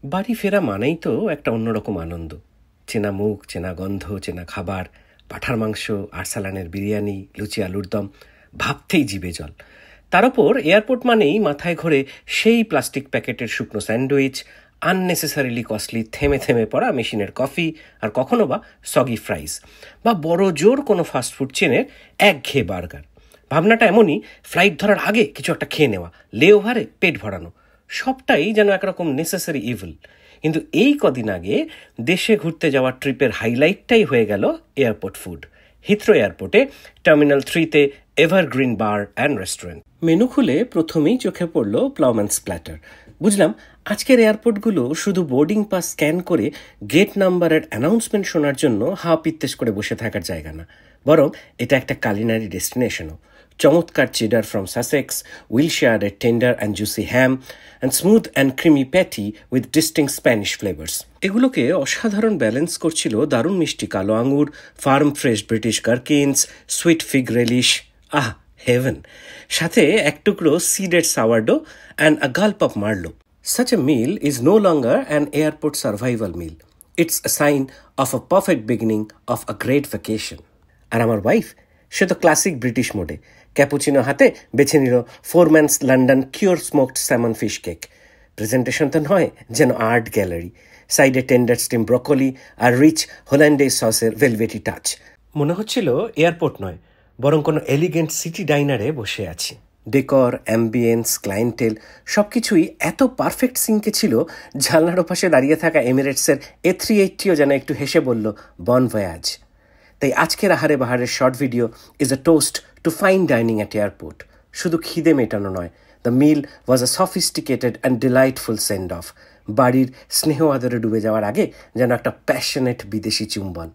বাড়ি ফেরা মানেই তো একটা অন্যরকম আনন্দ। চেনা মুখ, চেনা গন্ধ, চেনা খাবার, পাঁঠার মাংস, আরসালানের বিরিয়ানি, লুচি আলুর দম, ভাবতেই জিভে জল। তার ওপর এয়ারপোর্ট মানেই মাথায় ঘোরে সেই প্লাস্টিক প্যাকেটের শুকনো স্যান্ডউইচ, আননেসেসারিলি কস্টলি থেমে থেমে পড়া মেশিনের কফি, আর কখনো বা সগি ফ্রাইজ, বা বড় জোর কোনো ফাস্টফুড চেনের একঘেয়ে বার্গার। ভাবনাটা এমনই, ফ্লাইট ধরার আগে কিছু একটা খেয়ে নেওয়া, লে ওভারে পেট ভরানো, সবটাই যেন একরকম নেসেসারি ইভিল। কিন্তু এই কদিন আগে দেশে ঘুরতে যাওয়ার ট্রিপের হাইলাইটটাই হয়ে গেল এয়ারপোর্ট ফুড। হিথ্রো এয়ারপোর্টে টার্মিনাল 3-তে evergreen bar and restaurant. Menu খুলে প্রথমেই চোখে পড়ল প্লাউম্যানস প্ল্যাটার। বুঝলাম আজকের এয়ারপোর্টগুলো শুধু বোর্ডিং পাস স্ক্যান করে গেট নাম্বারের অ্যানাউন্সমেন্ট শোনার জন্য হা পিত্তেশ করে বসে থাকার জায়গা না, বরং এটা একটা কালিনারি ডেস্টিনেশনও। চমৎকার চেডার ফ্রম সাসেক্স, উইলশায়ারের tender and juicy ham, and smooth and creamy patty with distinct Spanish flavours. এগুলোকে অসাধারণ ব্যালেন্স করছিল দারুণ মিষ্টি কালো আঙুর, farm fresh British gherkins, sweet fig relish, ah heaven. সাথে এক টুকরো seeded sourdough and a gulp of merlot. Such a meal is no longer an airport survival meal. It's a sign of a perfect beginning of a great vacation. আর আমার wife, সে তো classic British মোডে, cappuccino হাতে বেছে নিল Forman's London cure smoked salmon fish cake. Presentation তো নয়, যেন art gallery. সাইডে টেন্ডার স্টিম ব্রকলি আর রিচ হোল্যান্ডেজ সসের ভেলভেটি টাচ। মনে হচ্ছিল এয়ারপোর্ট নয়, বরং কোনো এলিগেন্ট সিটি ডাইনারে বসে আছি। ডেকর, অ্যাম্বিয়েন্স, ক্লায়েন্টেল সব কিছুই এত পারফেক্ট সিঙ্কে ছিল, জানলার পাশে দাঁড়িয়ে থাকা এমিরেটসের A380ও যেন একটু হেসে বলল বন ভয়াজ। তাই আজকের আহারে বাহারের short video is a toast to fine dining at airport. শুধু খিদে মেটানো নয়, the meal was a sophisticated and delightful send off. বাড়ির স্নেহ আদরে ডুবে যাওয়ার আগে যেন একটা প্যাশনেট বিদেশি চুম্বন।